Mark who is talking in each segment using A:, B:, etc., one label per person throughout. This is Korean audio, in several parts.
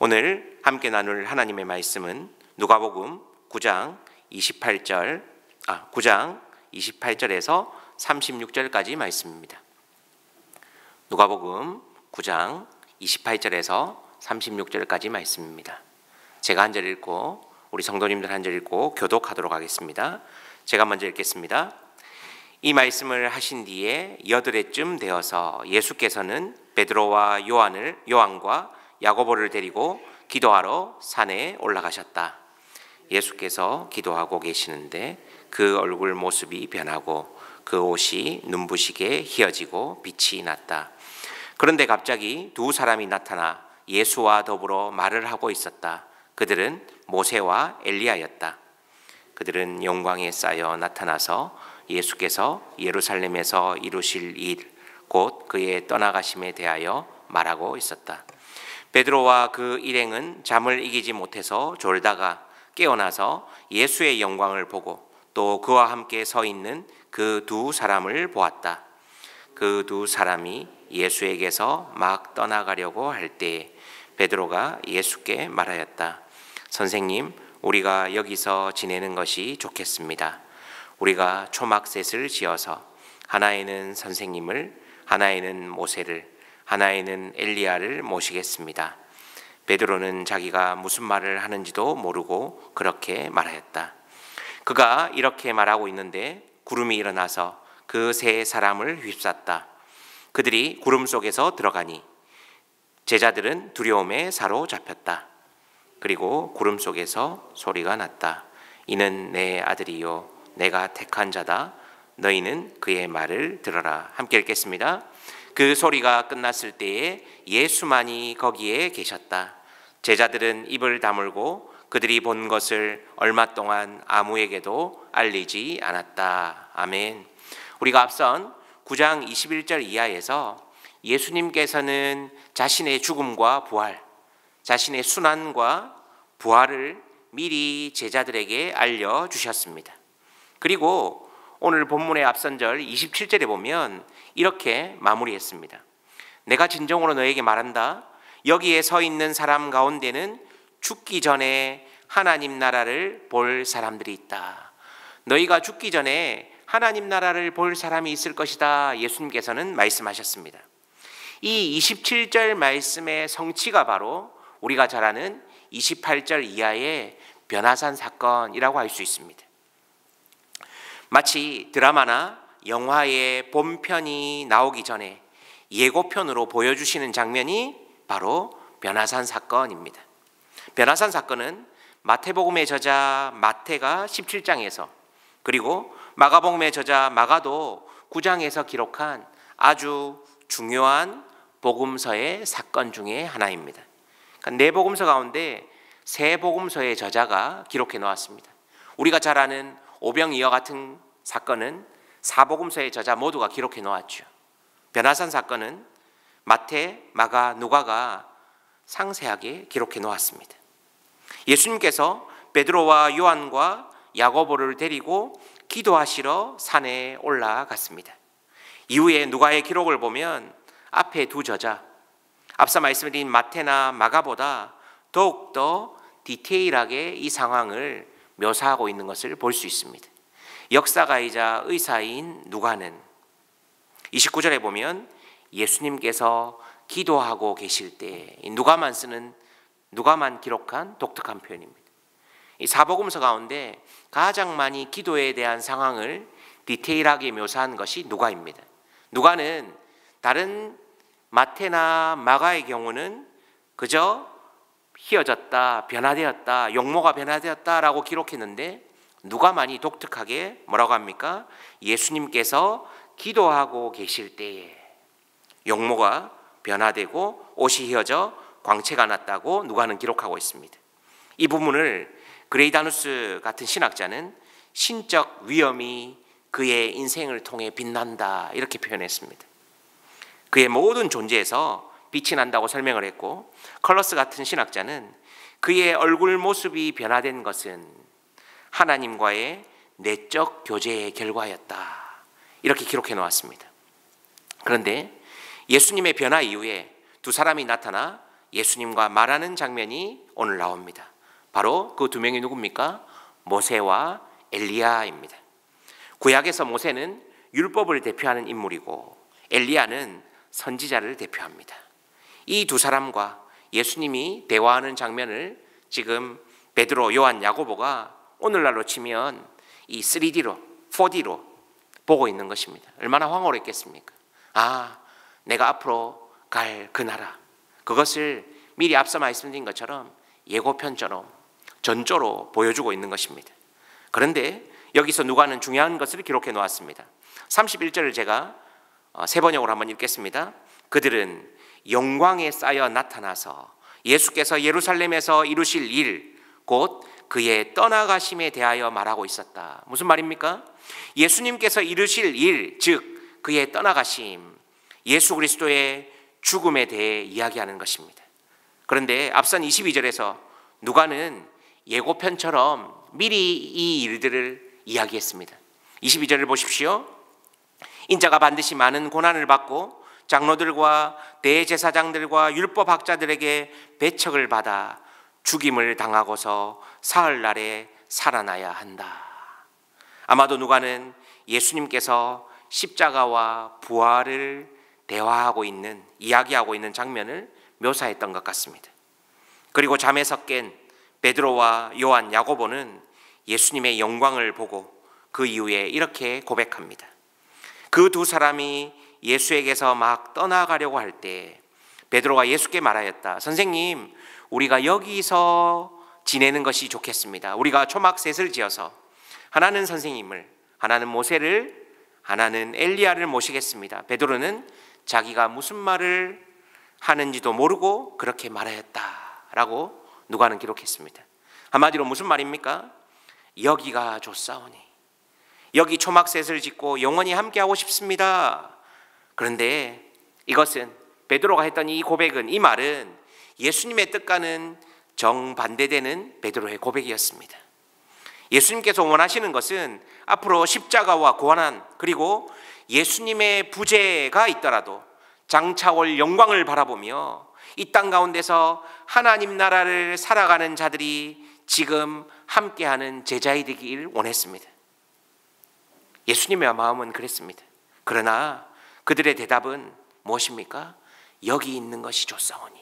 A: 오늘 함께 나눌 하나님의 말씀은 누가복음 9장 28절에서 36절까지 말씀입니다. 누가복음 9장 28절에서 36절까지 말씀입니다. 제가 한 절 읽고 우리 성도님들 한 절 읽고 교독하도록 하겠습니다. 제가 먼저 읽겠습니다. 이 말씀을 하신 뒤에 여드레쯤 되어서 예수께서는 베드로와 요한과 야고보를 데리고 기도하러 산에 올라가셨다. 예수께서 기도하고 계시는데 그 얼굴 모습이 변하고 그 옷이 눈부시게 희어지고 빛이 났다. 그런데 갑자기 두 사람이 나타나 예수와 더불어 말을 하고 있었다. 그들은 모세와 엘리야였다. 그들은 영광에 쌓여 나타나서 예수께서 예루살렘에서 이루실 일, 곧 그의 떠나가심에 대하여 말하고 있었다. 베드로와 그 일행은 잠을 이기지 못해서 졸다가 깨어나서 예수의 영광을 보고 또 그와 함께 서 있는 그 두 사람을 보았다. 그 두 사람이 예수에게서 막 떠나가려고 할 때에 베드로가 예수께 말하였다. 선생님, 우리가 여기서 지내는 것이 좋겠습니다. 우리가 초막셋을 지어서 하나에는 선생님을, 하나에는 모세를, 하나에는 엘리야를 모시겠습니다. 베드로는 자기가 무슨 말을 하는지도 모르고 그렇게 말하였다. 그가 이렇게 말하고 있는데 구름이 일어나서 그 세 사람을 휩쌌다. 그들이 구름 속에서 들어가니 제자들은 두려움에 사로잡혔다. 그리고 구름 속에서 소리가 났다. 이는 내 아들이요 내가 택한 자다. 너희는 그의 말을 들어라. 함께 읽겠습니다. 그 소리가 끝났을 때에 예수만이 거기에 계셨다. 제자들은 입을 다물고 그들이 본 것을 얼마 동안 아무에게도 알리지 않았다. 아멘. 우리가 앞선 9장 21절 이하에서 예수님께서는 자신의 죽음과 부활, 자신의 순환과 부활을 미리 제자들에게 알려주셨습니다. 그리고 오늘 본문의 앞선 절 27절에 보면 이렇게 마무리했습니다. 내가 진정으로 너에게 말한다. 여기에 서 있는 사람 가운데는 죽기 전에 하나님 나라를 볼 사람들이 있다. 너희가 죽기 전에 하나님 나라를 볼 사람이 있을 것이다. 예수님께서는 말씀하셨습니다. 이 27절 말씀의 성취가 바로 우리가 잘 아는 28절 이하의 변화산 사건이라고 할 수 있습니다. 마치 드라마나 영화의 본편이 나오기 전에 예고편으로 보여주시는 장면이 바로 변화산 사건입니다. 변화산 사건은 마태복음의 저자 마태가 17장에서 그리고 마가복음의 저자 마가도 9장에서 기록한 아주 중요한 복음서의 사건 중에 하나입니다. 그러니까 네 복음서 가운데 세 복음서의 저자가 기록해 놓았습니다. 우리가 잘 아는 오병이어 같은 사건은 사복음서의 저자 모두가 기록해 놓았죠. 변화산 사건은 마태, 마가, 누가가 상세하게 기록해 놓았습니다. 예수님께서 베드로와 요한과 야고보를 데리고 기도하시러 산에 올라갔습니다. 이후에 누가의 기록을 보면 앞에 두 저자, 앞서 말씀드린 마태나 마가보다 더욱더 디테일하게 이 상황을 묘사하고 있는 것을 볼 수 있습니다. 역사가이자 의사인 누가는 29절에 보면 예수님께서 기도하고 계실 때 누가만 기록한 독특한 표현입니다. 이 사복음서 가운데 가장 많이 기도에 대한 상황을 디테일하게 묘사한 것이 누가입니다. 누가는 다른 마태나 마가의 경우는 그저 희어졌다, 변화되었다, 용모가 변화되었다라고 기록했는데 누가만이 독특하게 뭐라고 합니까? 예수님께서 기도하고 계실 때에 용모가 변화되고 옷이 휘어져 광채가 났다고 누가는 기록하고 있습니다. 이 부분을 그레이다누스 같은 신학자는 신적 위엄이 그의 인생을 통해 빛난다 이렇게 표현했습니다. 그의 모든 존재에서 빛이 난다고 설명을 했고, 컬러스 같은 신학자는 그의 얼굴 모습이 변화된 것은 하나님과의 내적 교제의 결과였다 이렇게 기록해 놓았습니다. 그런데 예수님의 변화 이후에 두 사람이 나타나 예수님과 말하는 장면이 오늘 나옵니다. 바로 그 두 명이 누굽니까? 모세와 엘리야입니다. 구약에서 모세는 율법을 대표하는 인물이고 엘리야는 선지자를 대표합니다. 이 두 사람과 예수님이 대화하는 장면을 지금 베드로, 요한, 야고보가 오늘날로 치면 이 3D로, 4D로 보고 있는 것입니다. 얼마나 황홀했겠습니까? 내가 앞으로 갈 그 나라, 그것을 미리 앞서 말씀드린 것처럼 예고편처럼 전조로 보여주고 있는 것입니다. 그런데 여기서 누가는 중요한 것을 기록해 놓았습니다. 31절을 제가 세 번역으로 한번 읽겠습니다. 그들은 영광에 쌓여 나타나서 예수께서 예루살렘에서 이루실 일, 곧 그의 떠나가심에 대하여 말하고 있었다. 무슨 말입니까? 예수님께서 이루실 일, 즉 그의 떠나가심, 예수 그리스도의 죽음에 대해 이야기하는 것입니다. 그런데 앞선 22절에서 누가는 예고편처럼 미리 이 일들을 이야기했습니다. 22절을 보십시오. 인자가 반드시 많은 고난을 받고 장로들과 대제사장들과 율법학자들에게 배척을 받아 죽임을 당하고서 사흘날에 살아나야 한다. 아마도 누가는 예수님께서 십자가와 부활을 이야기하고 있는 장면을 묘사했던 것 같습니다. 그리고 잠에서 깬 베드로와 요한, 야고보는 예수님의 영광을 보고 그 이후에 이렇게 고백합니다. 그 두 사람이 예수에게서 막 떠나가려고 할 때 베드로가 예수께 말하였다. 선생님, 우리가 여기서 지내는 것이 좋겠습니다. 우리가 초막셋을 지어서 하나는 선생님을, 하나는 모세를, 하나는 엘리야를 모시겠습니다. 베드로는 자기가 무슨 말을 하는지도 모르고 그렇게 말하였다라고 누가는 기록했습니다. 한마디로 무슨 말입니까? 여기가 좋사오니, 여기 초막셋을 짓고 영원히 함께하고 싶습니다. 그런데 이것은 베드로가 했던 이 고백은, 이 말은 예수님의 뜻과는 정반대되는 베드로의 고백이었습니다. 예수님께서 원하시는 것은 앞으로 십자가와 고난, 그리고 예수님의 부재가 있더라도 장차올 영광을 바라보며 이 땅 가운데서 하나님 나라를 살아가는 자들이 지금 함께하는 제자이 되기를 원했습니다. 예수님의 마음은 그랬습니다. 그러나 그들의 대답은 무엇입니까? 여기 있는 것이 좋사오니.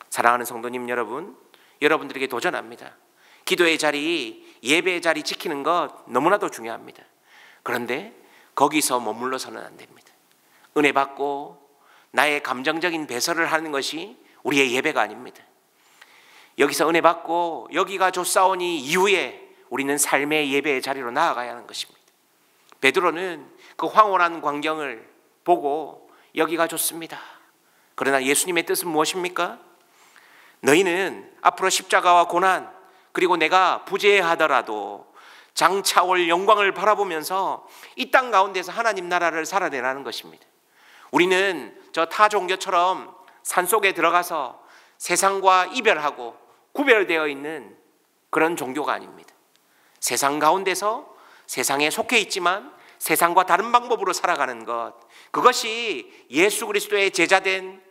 A: 사랑하는 성도님 여러분, 여러분들에게 도전합니다. 기도의 자리, 예배의 자리 지키는 것 너무나도 중요합니다. 그런데 거기서 머물러서는 안 됩니다. 은혜 받고 나의 감정적인 배설을 하는 것이 우리의 예배가 아닙니다. 여기서 은혜 받고 여기가 좋사오니 이후에 우리는 삶의 예배의 자리로 나아가야 하는 것입니다. 베드로는 그 황홀한 광경을 보고 여기가 좋습니다. 그러나 예수님의 뜻은 무엇입니까? 너희는 앞으로 십자가와 고난, 그리고 내가 부재하더라도 장차올 영광을 바라보면서 이 땅 가운데서 하나님 나라를 살아내라는 것입니다. 우리는 저 타 종교처럼 산속에 들어가서 세상과 이별하고 구별되어 있는 그런 종교가 아닙니다. 세상 가운데서 세상에 속해 있지만 세상과 다른 방법으로 살아가는 것, 그것이 예수 그리스도의 제자된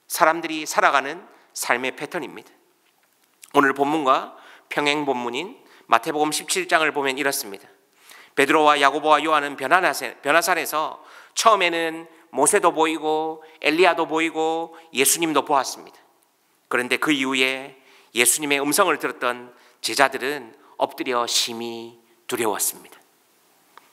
A: 사람들이 살아가는 삶의 패턴입니다. 오늘 본문과 평행 본문인 마태복음 17장을 보면 이렇습니다. 베드로와 야고보와 요한은 변화산에서 처음에는 모세도 보이고 엘리야도 보이고 예수님도 보았습니다. 그런데 그 이후에 예수님의 음성을 들었던 제자들은 엎드려 심히 두려웠습니다.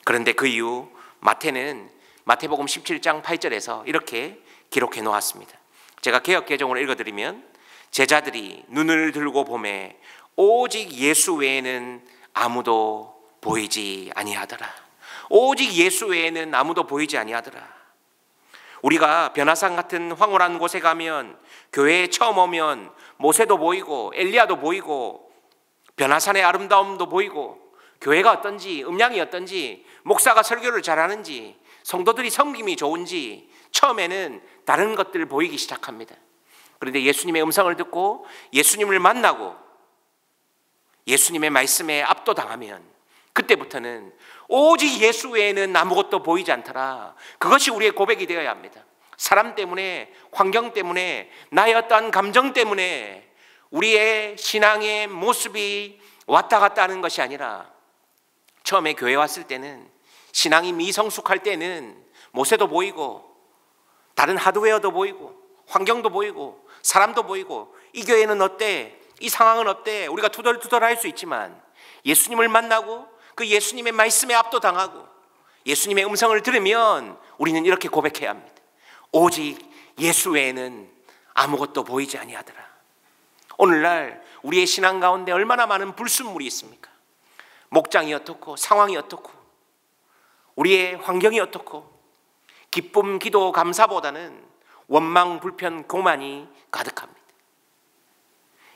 A: 그런데 그 이후 마태는 마태복음 17장 8절에서 이렇게 기록해 놓았습니다. 제가 개역개정으로 읽어드리면, 제자들이 눈을 들고 보매 오직 예수 외에는 아무도 보이지 아니하더라. 오직 예수 외에는 아무도 보이지 아니하더라. 우리가 변화산 같은 황홀한 곳에 가면, 교회에 처음 오면 모세도 보이고 엘리야도 보이고 변화산의 아름다움도 보이고 교회가 어떤지, 음량이 어떤지, 목사가 설교를 잘하는지, 성도들이 섬김이 좋은지 처음에는 다른 것들을 보이기 시작합니다. 그런데 예수님의 음성을 듣고 예수님을 만나고 예수님의 말씀에 압도당하면 그때부터는 오직 예수 외에는 아무것도 보이지 않더라. 그것이 우리의 고백이 되어야 합니다. 사람 때문에, 환경 때문에, 나의 어떠한 감정 때문에 우리의 신앙의 모습이 왔다 갔다 하는 것이 아니라, 처음에 교회 왔을 때는, 신앙이 미성숙할 때는 모세도 보이고 다른 하드웨어도 보이고 환경도 보이고 사람도 보이고, 이 교회는 어때? 이 상황은 어때? 우리가 투덜투덜할 수 있지만, 예수님을 만나고 그 예수님의 말씀에 압도당하고 예수님의 음성을 들으면 우리는 이렇게 고백해야 합니다. 오직 예수 외에는 아무것도 보이지 아니하더라. 오늘날 우리의 신앙 가운데 얼마나 많은 불순물이 있습니까? 목장이 어떻고, 상황이 어떻고, 우리의 환경이 어떻고, 기쁨, 기도, 감사보다는 원망, 불편, 교만이 가득합니다.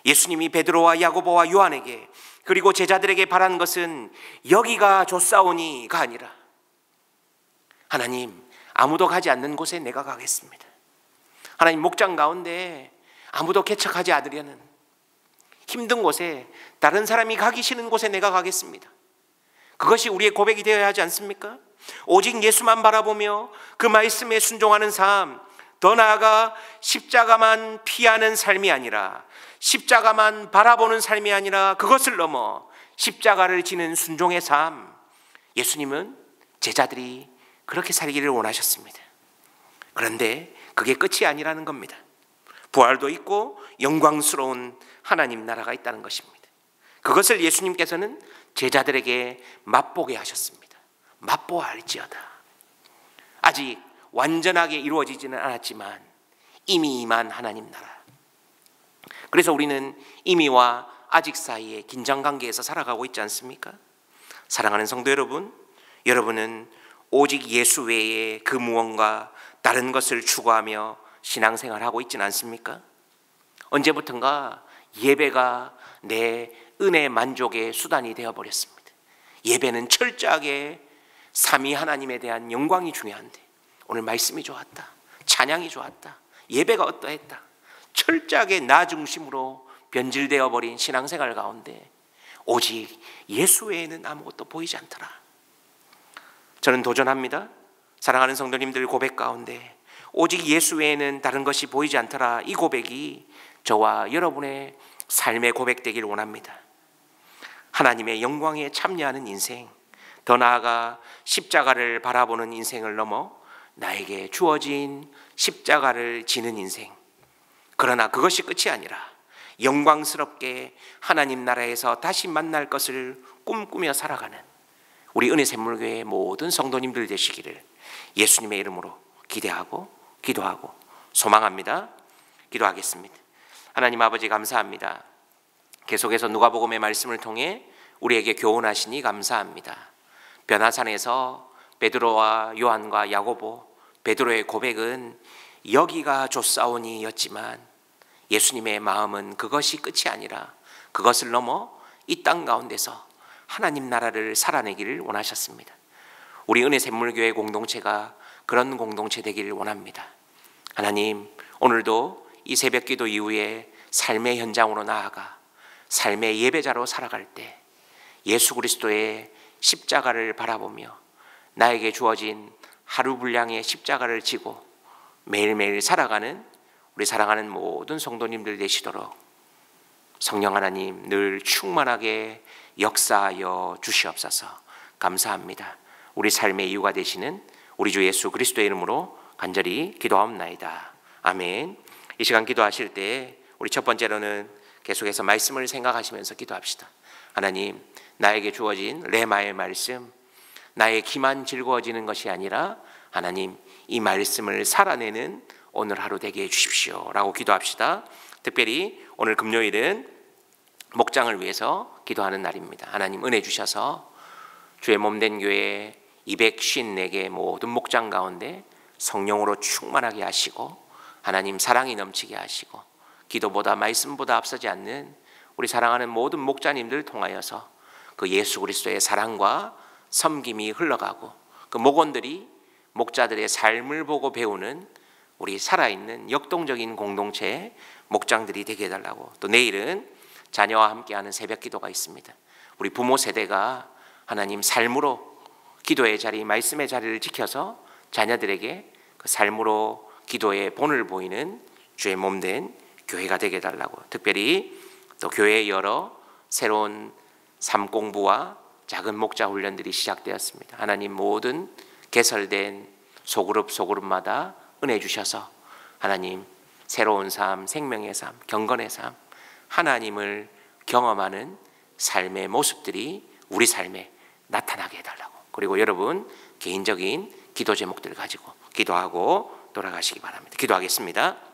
A: 예수님이 베드로와 야고보와 요한에게, 그리고 제자들에게 바란 것은 여기가 좋사오니가 아니라, 하나님, 아무도 가지 않는 곳에 내가 가겠습니다. 하나님, 목장 가운데 아무도 개척하지 않으려는 힘든 곳에, 다른 사람이 가기 싫은 곳에 내가 가겠습니다. 그것이 우리의 고백이 되어야 하지 않습니까? 오직 예수만 바라보며 그 말씀에 순종하는 삶, 더 나아가 십자가만 피하는 삶이 아니라, 십자가만 바라보는 삶이 아니라, 그것을 넘어 십자가를 지는 순종의 삶. 예수님은 제자들이 그렇게 살기를 원하셨습니다. 그런데 그게 끝이 아니라는 겁니다. 부활도 있고 영광스러운 하나님 나라가 있다는 것입니다. 그것을 예수님께서는 제자들에게 맛보게 하셨습니다. 맛보아할지어다. 아직 완전하게 이루어지지는 않았지만 이미 임한 하나님 나라. 그래서 우리는 이미와 아직 사이의 긴장관계에서 살아가고 있지 않습니까? 사랑하는 성도 여러분, 여러분은 오직 예수 외에 그 무언가 다른 것을 추구하며 신앙생활하고 있지는 않습니까? 언제부턴가 예배가 내 은혜 만족의 수단이 되어버렸습니다. 예배는 철저하게 삼위 하나님에 대한 영광이 중요한데, 오늘 말씀이 좋았다, 찬양이 좋았다, 예배가 어떠했다, 철저하게 나 중심으로 변질되어 버린 신앙생활 가운데 오직 예수 외에는 아무것도 보이지 않더라. 저는 도전합니다. 사랑하는 성도님들 고백 가운데 오직 예수 외에는 다른 것이 보이지 않더라, 이 고백이 저와 여러분의 삶의 고백되길 원합니다. 하나님의 영광에 참여하는 인생, 더 나아가 십자가를 바라보는 인생을 넘어 나에게 주어진 십자가를 지는 인생. 그러나 그것이 끝이 아니라 영광스럽게 하나님 나라에서 다시 만날 것을 꿈꾸며 살아가는 우리 은혜샘물교회의 모든 성도님들 되시기를 예수님의 이름으로 기대하고 기도하고 소망합니다. 기도하겠습니다. 하나님 아버지, 감사합니다. 계속해서 누가복음의 말씀을 통해 우리에게 교훈하시니 감사합니다. 변화산에서 베드로와 요한과 야고보, 베드로의 고백은 여기가 좋사오니였지만 예수님의 마음은 그것이 끝이 아니라 그것을 넘어 이 땅 가운데서 하나님 나라를 살아내기를 원하셨습니다. 우리 은혜샘물교회 공동체가 그런 공동체 되기를 원합니다. 하나님, 오늘도 이 새벽기도 이후에 삶의 현장으로 나아가 삶의 예배자로 살아갈 때 예수 그리스도의 십자가를 바라보며 나에게 주어진 하루 분량의 십자가를 지고 매일매일 살아가는 우리 사랑하는 모든 성도님들 되시도록 성령 하나님 늘 충만하게 역사하여 주시옵소서. 감사합니다. 우리 삶의 이유가 되시는 우리 주 예수 그리스도의 이름으로 간절히 기도하옵나이다. 아멘. 이 시간 기도하실 때 우리 첫 번째로는 계속해서 말씀을 생각하시면서 기도합시다. 하나님, 나에게 주어진 레마의 말씀, 나의 귀만 즐거워지는 것이 아니라 하나님, 이 말씀을 살아내는 오늘 하루 되게 해주십시오 라고 기도합시다. 특별히 오늘 금요일은 목장을 위해서 기도하는 날입니다. 하나님 은혜 주셔서 주의 몸된 교회 254개 모든 목장 가운데 성령으로 충만하게 하시고 하나님 사랑이 넘치게 하시고 기도보다 말씀보다 앞서지 않는 우리 사랑하는 모든 목자님들 통하여서 그 예수 그리스도의 사랑과 섬김이 흘러가고 그 목원들이 목자들의 삶을 보고 배우는 우리 살아있는 역동적인 공동체의 목장들이 되게 해달라고. 또 내일은 자녀와 함께하는 새벽 기도가 있습니다. 우리 부모 세대가 하나님 삶으로 기도의 자리, 말씀의 자리를 지켜서 자녀들에게 그 삶으로 기도의 본을 보이는 주의 몸된 교회가 되게 해달라고, 특별히 또 교회의 여러 새로운 삶 공부와 작은 목자 훈련들이 시작되었습니다. 하나님 모든 개설된 소그룹마다 은혜 주셔서 하나님 새로운 삶, 생명의 삶, 경건의 삶, 하나님을 경험하는 삶의 모습들이 우리 삶에 나타나게 해달라고, 그리고 여러분 개인적인 기도 제목들을 가지고 기도하고 돌아가시기 바랍니다. 기도하겠습니다.